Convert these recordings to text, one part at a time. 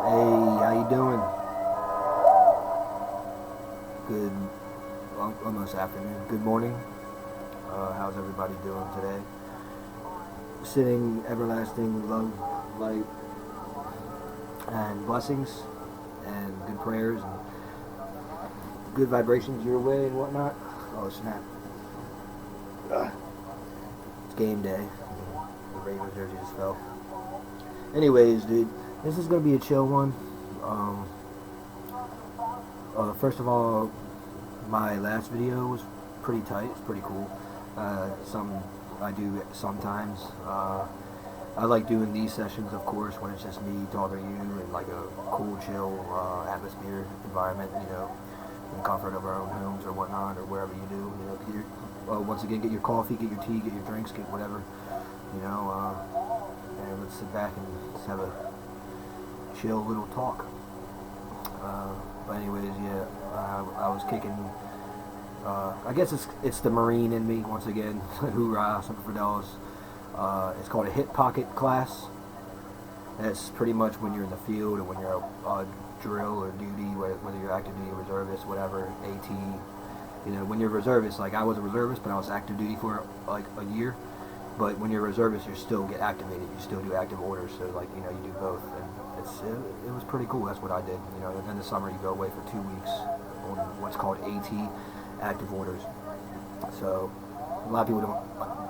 Hey, how you doing? Good, almost afternoon. Good morning. How's everybody doing today? Sending everlasting love, light, and blessings, and good prayers, and good vibrations your way and whatnot. Oh snap! It's game day. The Ravens jersey just fell. Anyways, dude, this is gonna be a chill one. First of all, my last video was pretty tight. It's pretty cool. Some I do sometimes. I like doing these sessions, of course, when it's just me talking to you in like a cool, chill atmosphere, environment. You know, in the comfort of our own homes or whatnot, or wherever you do. You know, once again, get your coffee, get your tea, get your drinks, get whatever. You know, and let's sit back and just have a chill little talk. But anyways, yeah, I was kicking. I guess it's the Marine in me once again. Hoorah! Semper Fidelis. It's called a hip pocket class. It's pretty much when you're in the field or when you're a drill or duty, whether you're active duty, reservist, whatever, AT. You know, when you're reservist, like I was a reservist, but I was active duty for like a year. But when you're a reservist, you still get activated. You still do active orders. So like, you know, you do both, and it was pretty cool. That's what I did. You know, and in the summer you go away for 2 weeks on what's called AT, active orders. So a lot of people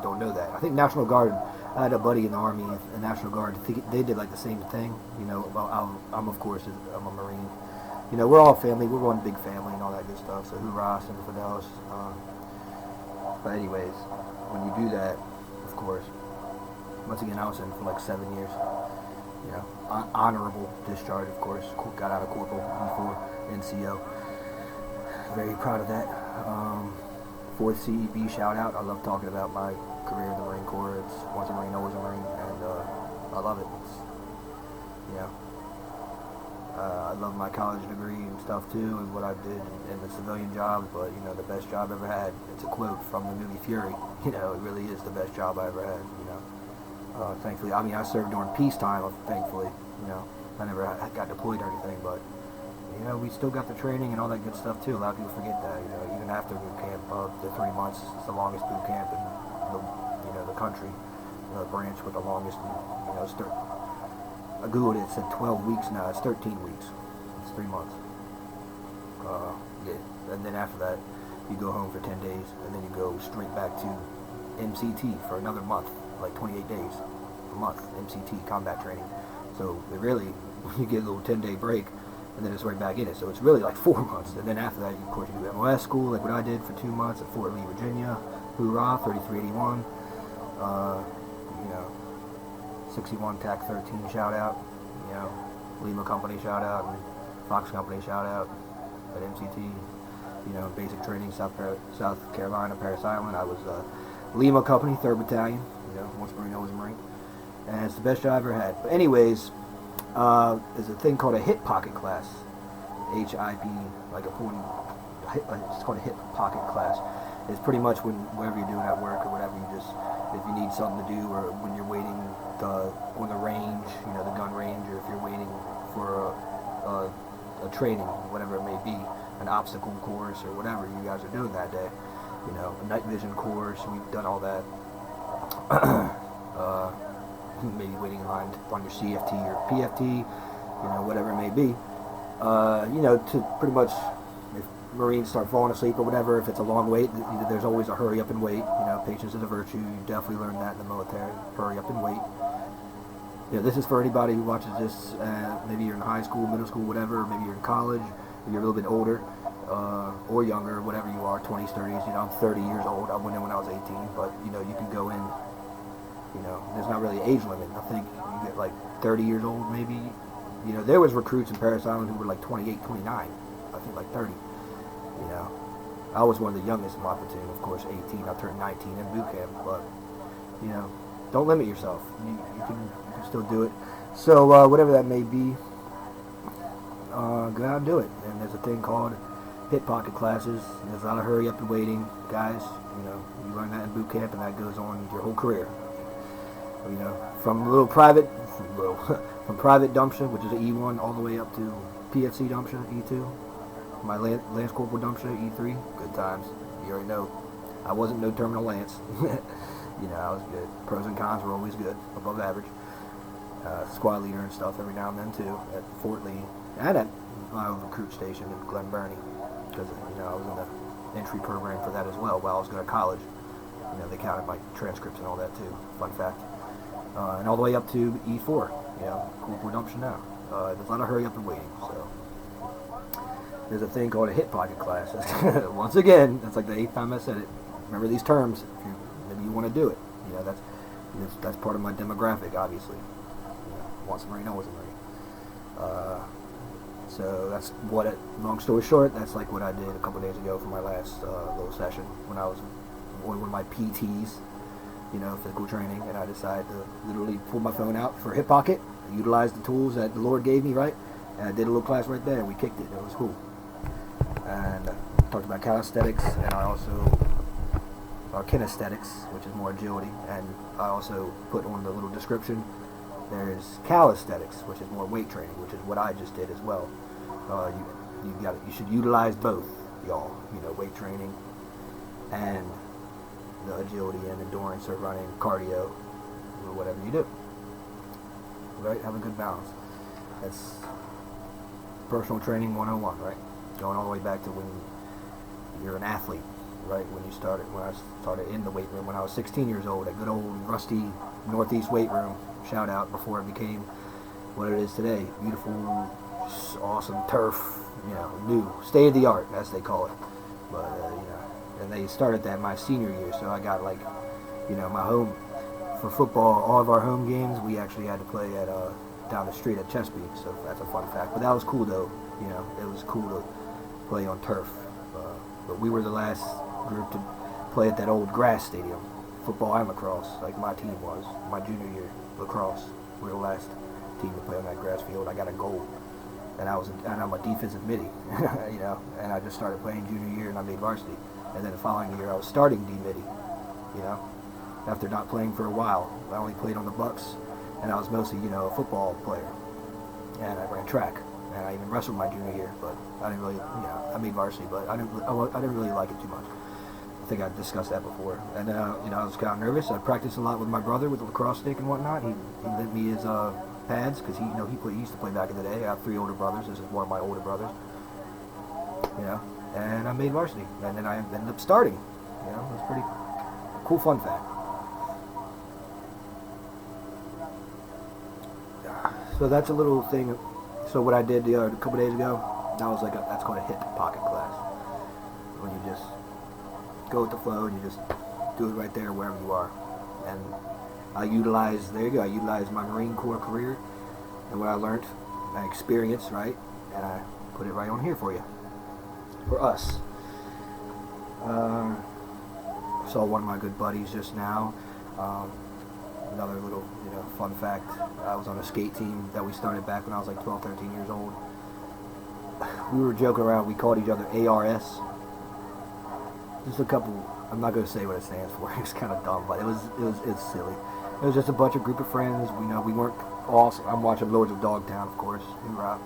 don't know that. I think National Guard. I had a buddy in the Army, the National Guard. They did like the same thing. You know, well, I'm of course I'm a Marine. You know, we're all family. We're one big family and all that good stuff. So hoorah, Semper Fidelis. But anyways, when you do that, of course, once again, I was in for like 7 years. You know, honorable discharge, of course. Got out of corporal before NCO. Very proud of that. 4th CEB shout out. I love talking about my career in the Marine Corps. It's once a Marine, always a Marine, and I love it. It's, you know, I love my college degree and stuff too, and what I did in the civilian jobs. But you know, the best job I ever had. It's a quote from the movie Fury. You know, it really is the best job I ever had. You know. Thankfully, I mean, I served during peacetime, thankfully, you know, I never got deployed or anything, but, you know, we still got the training and all that good stuff, too. A lot of people forget that, you know, even after boot camp, the 3 months, it's the longest boot camp in the country, you know, the branch with the longest, you know, I Googled it, it said 12 weeks now, it's 13 weeks, it's 3 months, yeah, and then after that, you go home for 10 days, and then you go straight back to MCT for another month. Like 28 days a month, MCT, combat training. So it really, you get a little 10-day break, and then it's right back in it. So it's really like 4 months. And then after that, of course, you do MOS school, like what I did for 2 months at Fort Lee, Virginia. Hoorah, 3381. You know, 61 TAC 13 shout out. You know, Lima Company shout out, and Fox Company shout out at MCT. You know, basic training, South Carolina, Parris Island. I was Lima Company, 3rd Battalion. You know, once Marine, always a Marine. And it's the best job I ever had. But anyways, there's a thing called a hip pocket class. HIP, like it's called a hip pocket class. It's pretty much whenever you're doing at work or whatever, if you need something to do, or when you're waiting on the range, you know, the gun range, or if you're waiting for a training, whatever it may be, an obstacle course or whatever you guys are doing that day. You know, a night vision course, we've done all that. Maybe waiting in line on your CFT or PFT, you know, whatever it may be. You know, to pretty much, if Marines start falling asleep or whatever, if it's a long wait, there's always a hurry up and wait. You know, patience is a virtue. You definitely learn that in the military. Hurry up and wait. You know, this is for anybody who watches this. Maybe you're in high school, middle school, whatever. Maybe you're in college. Or you're a little bit older. Or younger, whatever you are, 20s, 30s, you know, I'm 30 years old, I went in when I was 18, but, you know, you can go in, you know, there's not really an age limit. I think you get, like, 30 years old, maybe, you know, there was recruits in Parris Island who were, like, 28, 29, I think, like, 30, you know, I was one of the youngest in my platoon, of course, 18, I turned 19 in boot camp, but, you know, don't limit yourself, you can still do it, so, whatever that may be, go out and do it, and there's a thing called hip pocket classes. There's a lot of hurry up and waiting, guys. You know, you learn that in boot camp, and that goes on your whole career. You know, from little private, from private Dumpster, which is an E1, all the way up to PFC Dumpster, E2. My Lance Corporal Dumpster, E3. Good times. You already know. I wasn't no Terminal Lance. You know, I was good. Pros and cons were always good, above average. Squad leader and stuff every now and then too at Fort Lee and at my recruit station in Glen Burnie, because you know I was in the entry program for that as well while I was going to college. You know, they counted my transcripts and all that too. Fun fact. And all the way up to E4. You know, Corporal Dumpster now. There's a lot of hurry up and waiting. So there's a thing called a hip pocket class. Once again, that's like the 8th time I said it. Remember these terms. If you, maybe you want to do it. You know, that's part of my demographic, obviously. Once a Marine, always a Marine. So that's what it, long story short, that's like what I did a couple days ago for my last little session when I was on one of my PTs, you know, physical training, and I decided to literally pull my phone out for hip pocket, utilize the tools that the Lord gave me, right? And I did a little class right there, and we kicked it. It was cool. And talked about calisthenics, and I also kinesthetics, which is more agility, and I also put on the little description. There's calisthenics, which is more weight training, which is what I just did as well. You should utilize both, y'all. You know, weight training and the agility and endurance or running, cardio, or whatever you do. Right? Have a good balance. That's personal training 101, right? Going all the way back to when you're an athlete, right? When I started in the weight room when I was 16 years old, a good old rusty Northeast weight room. Shout out before it became what it is today. Beautiful, awesome turf, you know, new, state of the art, as they call it. But, you know, and they started that my senior year, so I got like, you know, my home, for football, all of our home games, we actually had to play at, down the street at Chesapeake, so that's a fun fact. But that was cool though, you know, it was cool to play on turf. But we were the last group to play at that old grass stadium, football and lacrosse, like my team was, my junior year. Lacrosse. We were the last team to play on that grass field. I got a goal, and I'm a defensive midi, you know. And I just started playing junior year, and I made varsity. And then the following year, I was starting D midi, you know. After not playing for a while, I only played on the Bucks, and I was mostly, you know, a football player. And I ran track, and I even wrestled my junior year, but I didn't really, you know, I made varsity, but I didn't really like it too much. I think I discussed that before. And, you know, I was kind of nervous. I practiced a lot with my brother with the lacrosse stick and whatnot. He lent me his pads because he used to play back in the day. I have 3 older brothers. This is one of my older brothers. You know, and I made varsity. And then I ended up starting. You know, it was pretty cool fun fact. So that's a little thing. So what I did a couple days ago, that was like that's called a hip pocket class. When you just go with the flow and you just do it right there wherever you are. And I utilize my Marine Corps career and what I learned, my experience, right? And I put it right on here for you, for us. Saw one of my good buddies just now. Another little, you know, fun fact, I was on a skate team that we started back when I was like 12, 13 years old. We were joking around, we called each other ARS. Just a couple, I'm not going to say what it stands for, it's kind of dumb, but it's silly. It was just a bunch of group of friends, we weren't awesome. I'm watching Lords of Dogtown, of course, hoorah.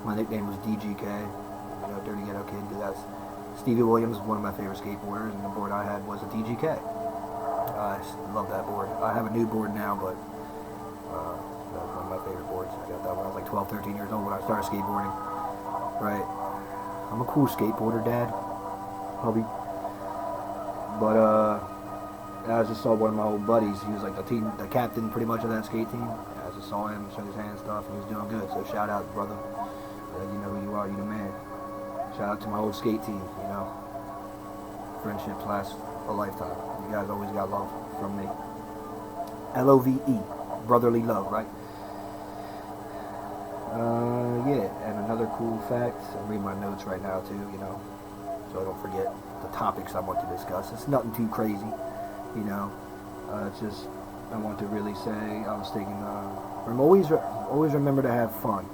My nickname was DGK, you know, Dirty Ghetto Kid, because that's Stevie Williams, one of my favorite skateboarders, and the board I had was a DGK. I love that board. I have a new board now, but that was one of my favorite boards. I got that when I was like 12, 13 years old when I started skateboarding. Right. I'm a cool skateboarder, Dad. Hubby. But I just saw one of my old buddies. He was like the captain pretty much of that skate team. I just saw him, shook his hand and stuff, and he was doing good. So shout out, brother. You know who you are, you the man. Shout out to my old skate team, you know. Friendships last a lifetime. You guys always got love from me. LOVE, brotherly love, right? Yeah, and another cool fact, I'm reading my notes right now too, you know, so I don't forget the topics I want to discuss. It's nothing too crazy, you know, it's just, I want to really say, I was thinking, always remember to have fun,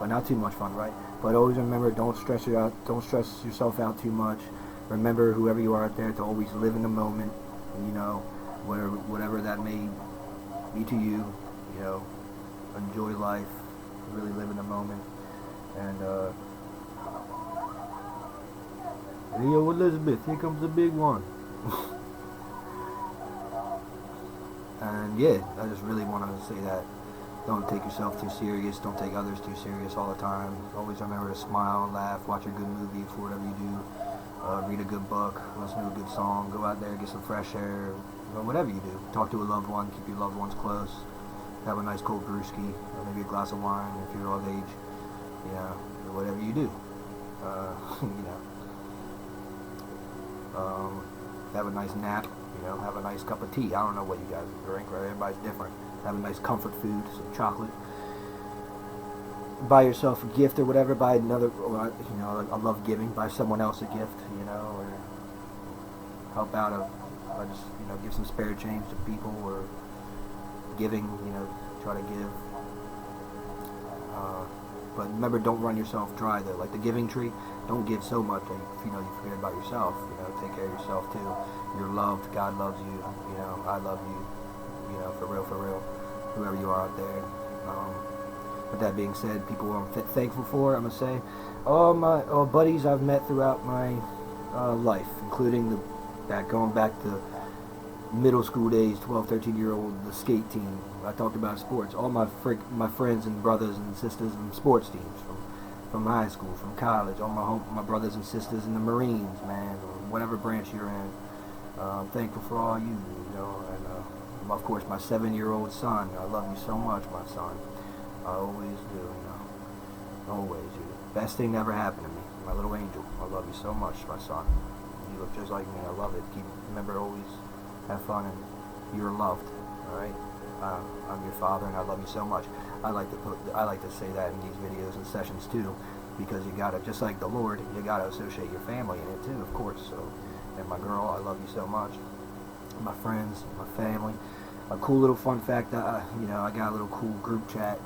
but not too much fun, right? But always remember, don't stress yourself out too much. Remember, whoever you are out there, to always live in the moment, you know, whatever that may be to you, you know. enjoy life, really live in the moment. And hey, yo, Elizabeth, here comes the big one. And yeah, I just really wanted to say that. Don't take yourself too serious. Don't take others too serious all the time. Always remember to smile, laugh, watch a good movie for whatever you do. Read a good book, listen to a good song, go out there, get some fresh air, whatever you do. Talk to a loved one, keep your loved ones close. Have a nice cold brewski, or maybe a glass of wine if you're of age. You know, whatever you do. You know. Have a nice nap. You know, have a nice cup of tea. I don't know what you guys drink, right? Everybody's different. Have a nice comfort food, some chocolate. Buy yourself a gift or whatever. Buy another, or, you know, I love giving. Buy someone else a gift, you know, or help out or just, you know, give some spare change to people, or giving, you know, try to give. But remember, don't run yourself dry though. Like the giving tree, don't give so much that you know you forget about yourself. You know, take care of yourself too. You're loved. God loves you. You know, I love you. You know, for real, whoever you are out there. With that being said, people I'm thankful for, I'm gonna say, all my buddies I've met throughout my life, including going back to middle school days, 12, 13-year-old, the skate team. I talked about sports. All my friends and brothers and sisters in sports teams from high school, from college. All my brothers and sisters in the Marines, man, or whatever branch you're in. I'm thankful for all you know, and of course my 7-year-old son. I love you so much, my son. I always do, you know. Always, you. Best thing that ever happened to me. My little angel. I love you so much, my son. You look just like me. I love it. Remember, always have fun, and you're loved. All right. I'm your father, and I love you so much. I like to say that in these videos and sessions too, because you gotta, just like the Lord, you gotta associate your family in it too, of course. So, and my girl, I love you so much. My friends, my family. A cool little fun fact. You know, I got a little cool group chat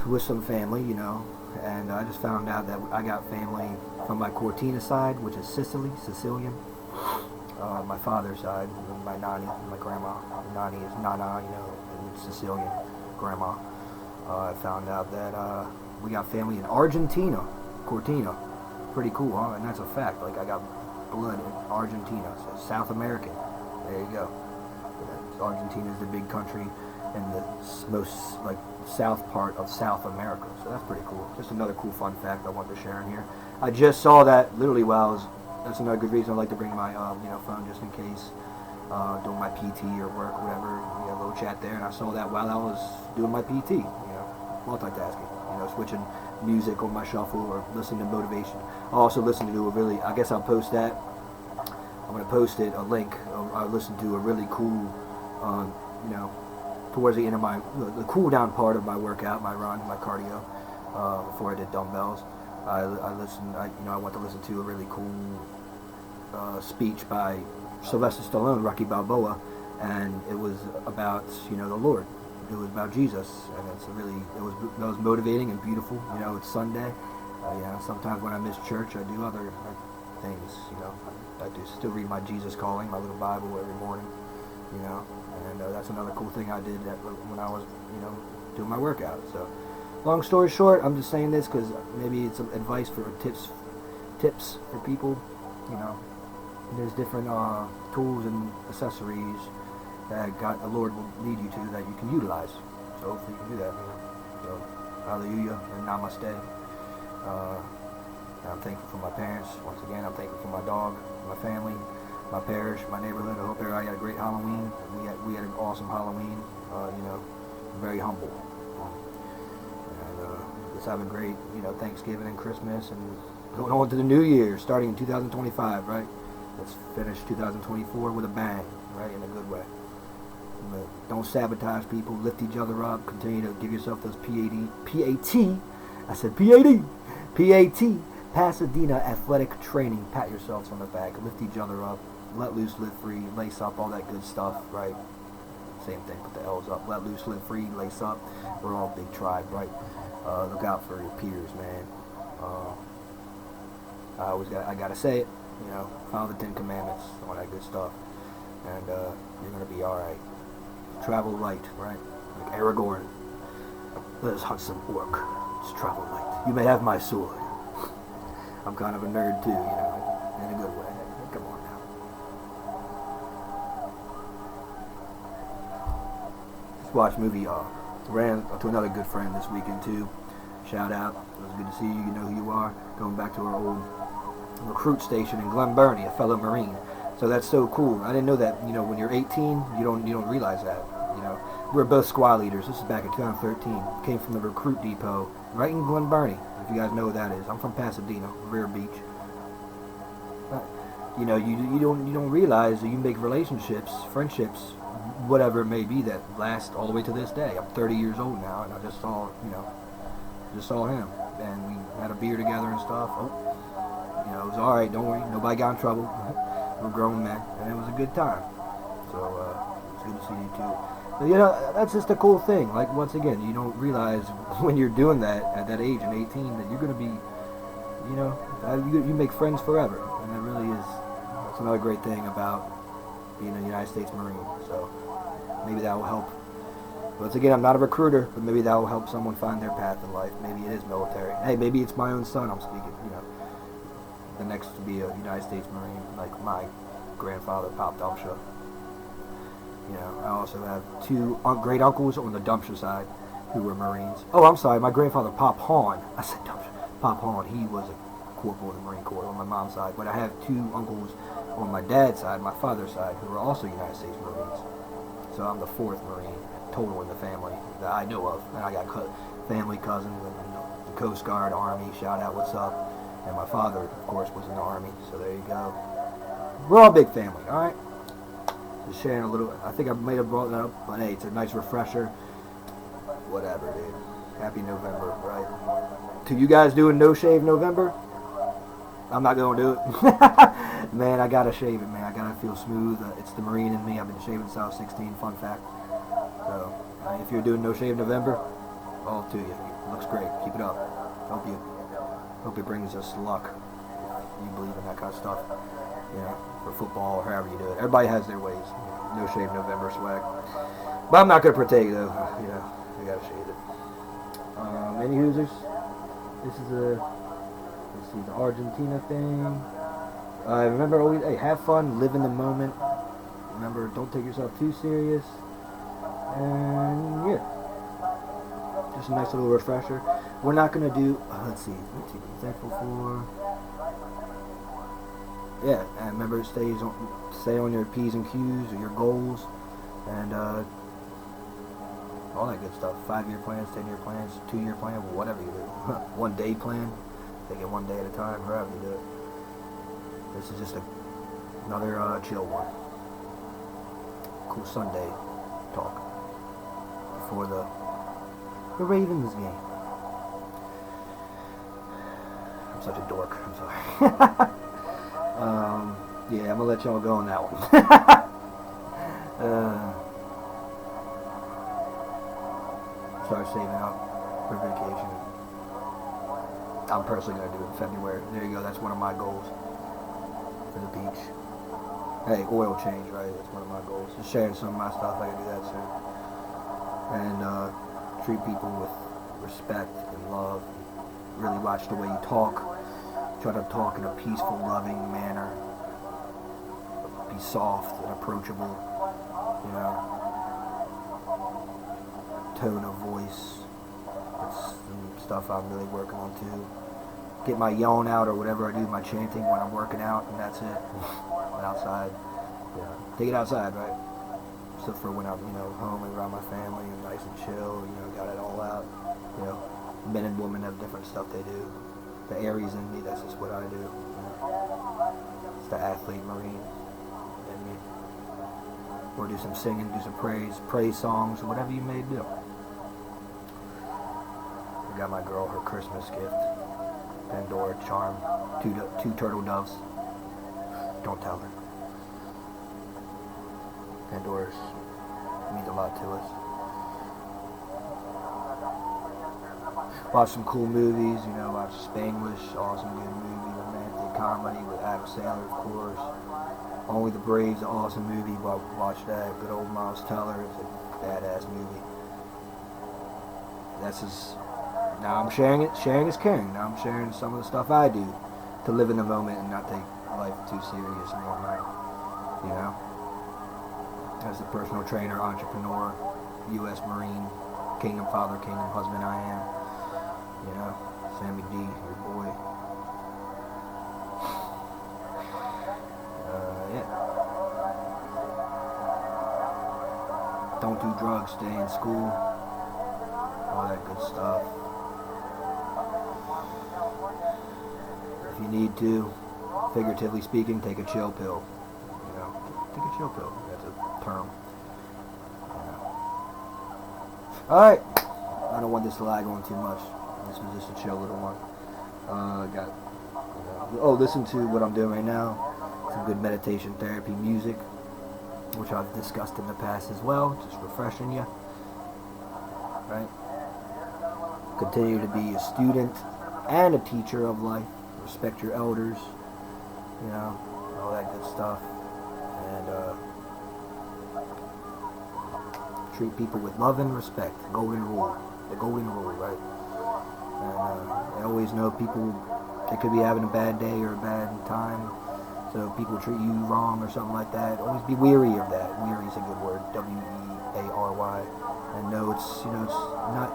with some family, you know, and I just found out that I got family from my Cortina side, which is Sicilian. My father's side, my Nani, my grandma. Nani is Nana, you know, and it's Sicilian grandma. I found out that we got family in Argentina, Cortina. Pretty cool, huh? And that's a fact. Like, I got blood in Argentina, so South American. There you go. Argentina is the big country in the most, like, south part of South America. So that's pretty cool. Just another cool fun fact I wanted to share in here. I just saw that literally while I was, that's another good reason I like to bring my you know, phone just in case, doing my PT or work or whatever. We had a little chat there, and I saw that while I was doing my PT, you know, multitasking, you know, switching music on my shuffle or listening to motivation. I also listened to a really, I guess I'll post that. I'm going to post it, a link. I listened to a really cool, you know, towards the end of the cool down part of my workout, my run, my cardio, before I did dumbbells. I listened, you know, I went to listen to a really cool speech by Sylvester Stallone, Rocky Balboa, and it was about, you know, the Lord. It was about Jesus, and that was motivating and beautiful. You know, it's Sunday. You know, sometimes when I miss church, I do other things. You know, I do still read my Jesus Calling, my little Bible every morning. You know, and that's another cool thing I did when I was, you know, doing my workout. So, long story short, I'm just saying this because maybe it's some advice for tips for people. You know, there's different tools and accessories that the Lord will lead you to that you can utilize. So hopefully you can do that. You know? So hallelujah and namaste. I'm thankful for my parents. Once again, I'm thankful for my dog, my family, my parish, my neighborhood. I hope everybody had a great Halloween. We had an awesome Halloween. You know, very humble. And let's have a great, you know, Thanksgiving and Christmas, and going on to the New Year, starting in 2025, right? Let's finish 2024 with a bang, right, in a good way. Don't sabotage people. Lift each other up. Continue to give yourself those PAT, Pasadena Athletic Training. Pat yourselves on the back. Lift each other up. Let loose, live free. Lace up, all that good stuff, right? Same thing. Put the L's up. Let loose, live free. Lace up. We're all a big tribe, right? Look out for your peers, man. I gotta say it. You know, follow the 10 Commandments, all that good stuff, and you're gonna be all right. Travel light, right? Like Aragorn. Let us hunt some orc. Let's travel light. You may have my sword. I'm kind of a nerd too, in a good way. Come on now. Just watched movie. Ran to another good friend this weekend too. Shout out. It was good to see you. You know who you are. Going back to our old recruit station in Glen Burnie, a fellow Marine. So that's so cool. I didn't know that. When you're 18, you don't realize that. We're both squad leaders. This is back in 2013. Came from the recruit depot right in Glen Burnie. If you guys know what that is, I'm from Pasadena, Rare Beach. You don't realize that you make relationships, friendships, whatever it may be, that last all the way to this day. I'm 30 years old now, and I just saw him, and we had a beer together and stuff. It was all right. Don't worry, nobody got in trouble. We're grown men, and it was a good time. So it's good to see you too. But, that's just a cool thing. Like, once again, you don't realize when you're doing that at that age, in 18, that you're going to be, you make friends forever, and that really is. That's another great thing about being a United States Marine. So maybe that will help. Once again, I'm not a recruiter, but maybe that will help someone find their path in life. Maybe it is military. Hey, maybe it's my own son I'm speaking. The next to be a United States Marine, like my grandfather, Pop Dumpsha. I also have two great uncles on the Dumpsha side who were Marines. Oh, I'm sorry, my grandfather, Pop Hahn. I said Dumpsha. Pop Hahn, he was a corporal in the Marine Corps on my mom's side. But I have two uncles on my dad's side, my father's side, who are also United States Marines. So I'm the fourth Marine total in the family that I know of. And I got family cousins in the Coast Guard, Army, shout out, what's up. And my father, of course, was in the Army. So there you go. We're all a big family, all right? Just sharing a little. I think I may have brought that up, but hey, it's a nice refresher. Whatever, dude. Happy November, right? To you guys doing No Shave November? I'm not going to do it. Man, I got to shave it, man. I got to feel smooth. It's the Marine in me. I've been shaving since I was 16, fun fact. So, if you're doing No Shave November, all to you. It looks great. Keep it up. Hope it brings us luck. If you believe in that kind of stuff. For football or however you do it. Everybody has their ways. No Shave November swag. But I'm not going to partake, though. I got to shave it. Any Hoosers? This is let's see, the Argentina thing. Remember, always, hey, have fun, live in the moment. Remember, don't take yourself too serious. And, yeah. Just a nice little refresher. We're not going to do, let's see, what are you thankful for? Yeah, and remember, stay on your P's and Q's or your goals, and all that good stuff. 5-year plans, 10-year plans, 2-year plan, whatever you do. 1-day plan, take it one day at a time, however you do it. This is just another chill one. Cool Sunday talk before the Ravens game. I'm such a dork. I'm sorry. Yeah, I'm gonna let y'all go on that one. Start saving up for vacation. I'm personally gonna do it in February. There you go. That's one of my goals for the beach. Hey, oil change, right? That's one of my goals. Just sharing some of my stuff. I gotta do that soon. And treat people with respect and love. Really watch the way you talk. Try to talk in a peaceful, loving manner. Be soft and approachable. Tone of voice. That's some stuff I'm really working on too. Get my yawn out or whatever I do, my chanting when I'm working out, and that's it. Outside. Yeah. Take it outside, right? So for when I'm, home and around my family and nice and chill, got it all out. Men and women have different stuff they do. The Aries in me, that's just what I do. It's the athlete Marine in me. Or do some singing, do some praise songs, whatever you may do. I got my girl her Christmas gift. Pandora charm, two turtle doves. Don't tell her. Pandora's means a lot to us. Watch some cool movies, watch Spanglish, awesome good movie, romantic comedy with Adam Sandler, of course. Only the Braves, an awesome movie, watch that. Good old Miles Teller, it's a badass movie. That's just, now I'm sharing it. Sharing is caring. Now I'm sharing some of the stuff I do to live in the moment and not take life too serious and whatnot. You know, as a personal trainer, entrepreneur, U.S. Marine, kingdom father, kingdom husband I am. You know, Sammy D, your boy. Yeah. Don't do drugs, stay in school. All that good stuff. If you need to, figuratively speaking, take a chill pill. You know, take a chill pill. That's a term. Alright. I don't want this to lag on too much. This was just a chill little one. Listen to what I'm doing right now. Some good meditation therapy music, which I've discussed in the past as well. Just refreshing you. Right? Continue to be a student and a teacher of life. Respect your elders. You know, all that good stuff. And treat people with love and respect. Golden rule. The golden rule, right? And I always know people, they could be having a bad day or a bad time. So people treat you wrong or something like that. Always be weary of that. Weary is a good word. W-E-A-R-Y. And no, it's not,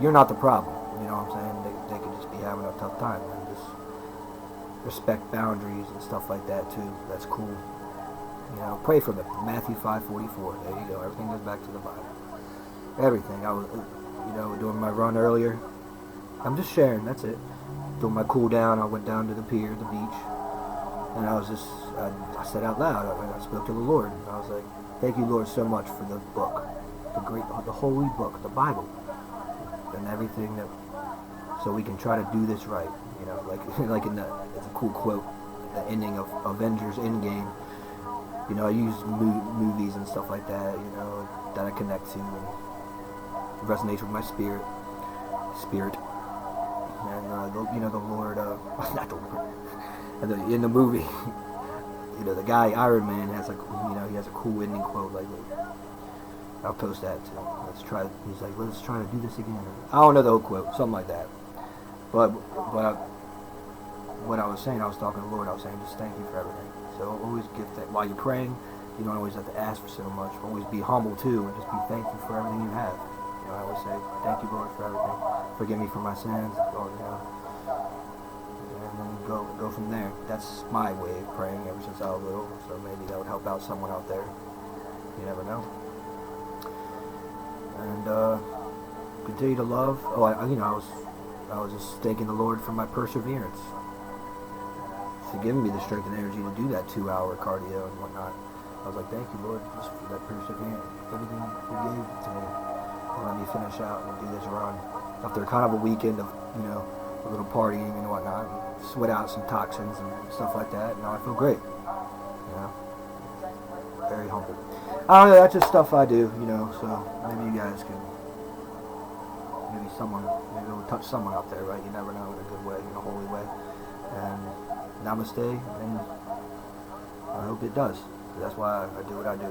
you're not the problem. You know what I'm saying? They could just be having a tough time. And just respect boundaries and stuff like that too. That's cool. You know, pray for them. Matthew 5:44. There you go. Everything goes back to the Bible. Everything. I was, doing my run earlier. I'm just sharing. That's it. Doing my cool down. I went down to the pier, the beach, and I said out loud. I spoke to the Lord. And I was like, "Thank you, Lord, so much for the book, the holy book, the Bible, and everything that, so we can try to do this right." You know, like it's a cool quote. The ending of Avengers Endgame. You know, I use movies and stuff like that, you know, that I connect to and resonates with my spirit. And, the Lord, not the Lord, in the movie, you know, the guy, Iron Man, has he has a cool ending quote, like, I'll post that too. He's like, let's try to do this again. I don't know the whole quote, something like that. But what I was saying, I was talking to the Lord, I was saying, just thank you for everything. So always give that while you're praying. You don't always have to ask for so much. Always be humble too, and just be thankful for everything you have. You know, I always say, "Thank you, Lord, for everything. Forgive me for my sins." Or, and then go from there. That's my way of praying ever since I was little. So maybe that would help out someone out there. You never know. And continue to love. I was just thanking the Lord for my perseverance. For giving me the strength and energy to do that 2-hour cardio and whatnot. I was like, thank you, Lord, just for that perseverance. Everything you gave to me. And let me finish out and do this run. After kind of a weekend of, a little partying and whatnot, and sweat out some toxins and stuff like that. Now I feel great. Very humble. I don't know, that's just stuff I do, so maybe you guys can, maybe it'll touch someone out there, right? You never know, in a good way, in a holy way. And namaste, and I hope it does. That's why I do what I do.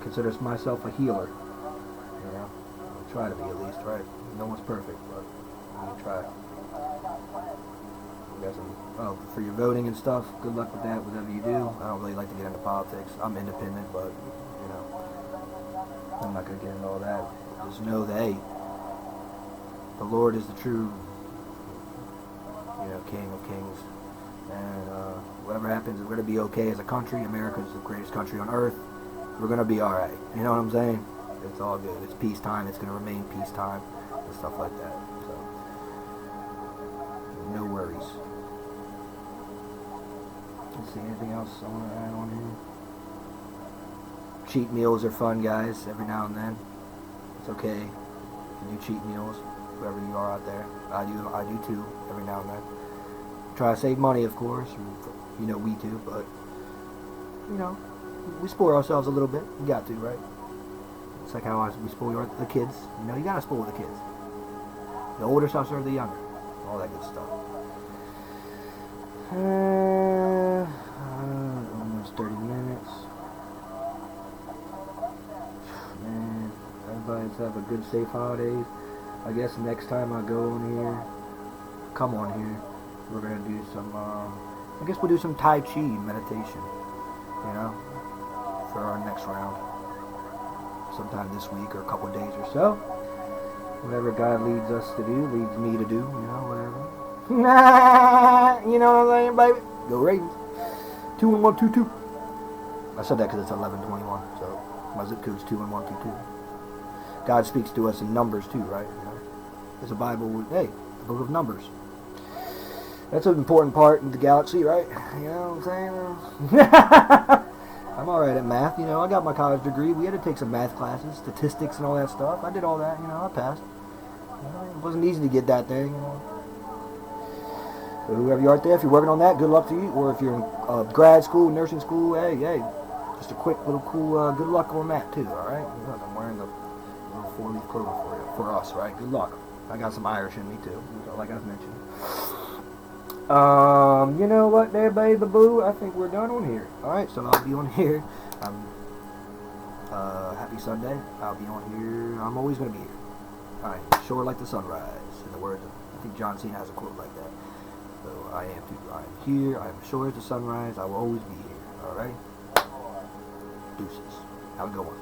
Consider myself a healer. I try to be at least, right? No one's perfect, but we try. You guys, for your voting and stuff, good luck with that, whatever you do. I don't really like to get into politics. I'm independent, but I'm not gonna get into all that. Just know that, hey, the Lord is the true King of Kings, and whatever happens, we're going to be okay as a country. America is the greatest country on earth. We're going to be alright. You know what I'm saying? It's all good. It's peacetime. It's going to remain peacetime and stuff like that. So, no worries. Let's see, anything else I want to add on here? Cheat meals are fun, guys, every now and then. It's okay if you do cheat meals, whoever you are out there. I do too, every now and then. Try to save money, of course. We do, but we spoil ourselves a little bit. We got to, right? It's like how we spoil the kids. You gotta spoil the kids. The older stuff serve the younger. All that good stuff. Almost 30 minutes. Man, everybody's have a good, safe holidays. I guess next time I go on here, come on here, we're going to do some, I guess we'll do some Tai Chi meditation, you know, for our next round. Sometime this week or a couple of days or so. Whatever God leads us to do, leads me to do, you know, whatever. You know what I'm saying, baby? Go Ravens. 2-1-1-2-2. I said that because it's 11:21, so my zip code's 2-1-1-2-2. God speaks to us in numbers too, right? You know, there's a Bible with, hey, the book of Numbers. That's an important part in the galaxy, right? You know what I'm saying? I'm alright at math, you know, I got my college degree. We had to take some math classes, statistics and all that stuff. I did all that, you know, I passed. You know, it wasn't easy to get that thing, you know. So whoever you are out there, if you're working on that, good luck to you. Or if you're in grad school, nursing school, hey, just a quick little cool good luck on that too, alright? Look, I'm wearing the little 4-leaf clover for you, for us, right? Good luck. I got some Irish in me too, like I mentioned. You know what there, baby boo? I think we're done on here. Alright, so I'll be on here. Happy Sunday. I'll be on here. I'm always going to be here. Alright, sure like the sunrise. In the words of, I think John Cena has a quote like that. So I am too. I am here. I am sure as the sunrise. I will always be here. Alright? Deuces. Have a good one.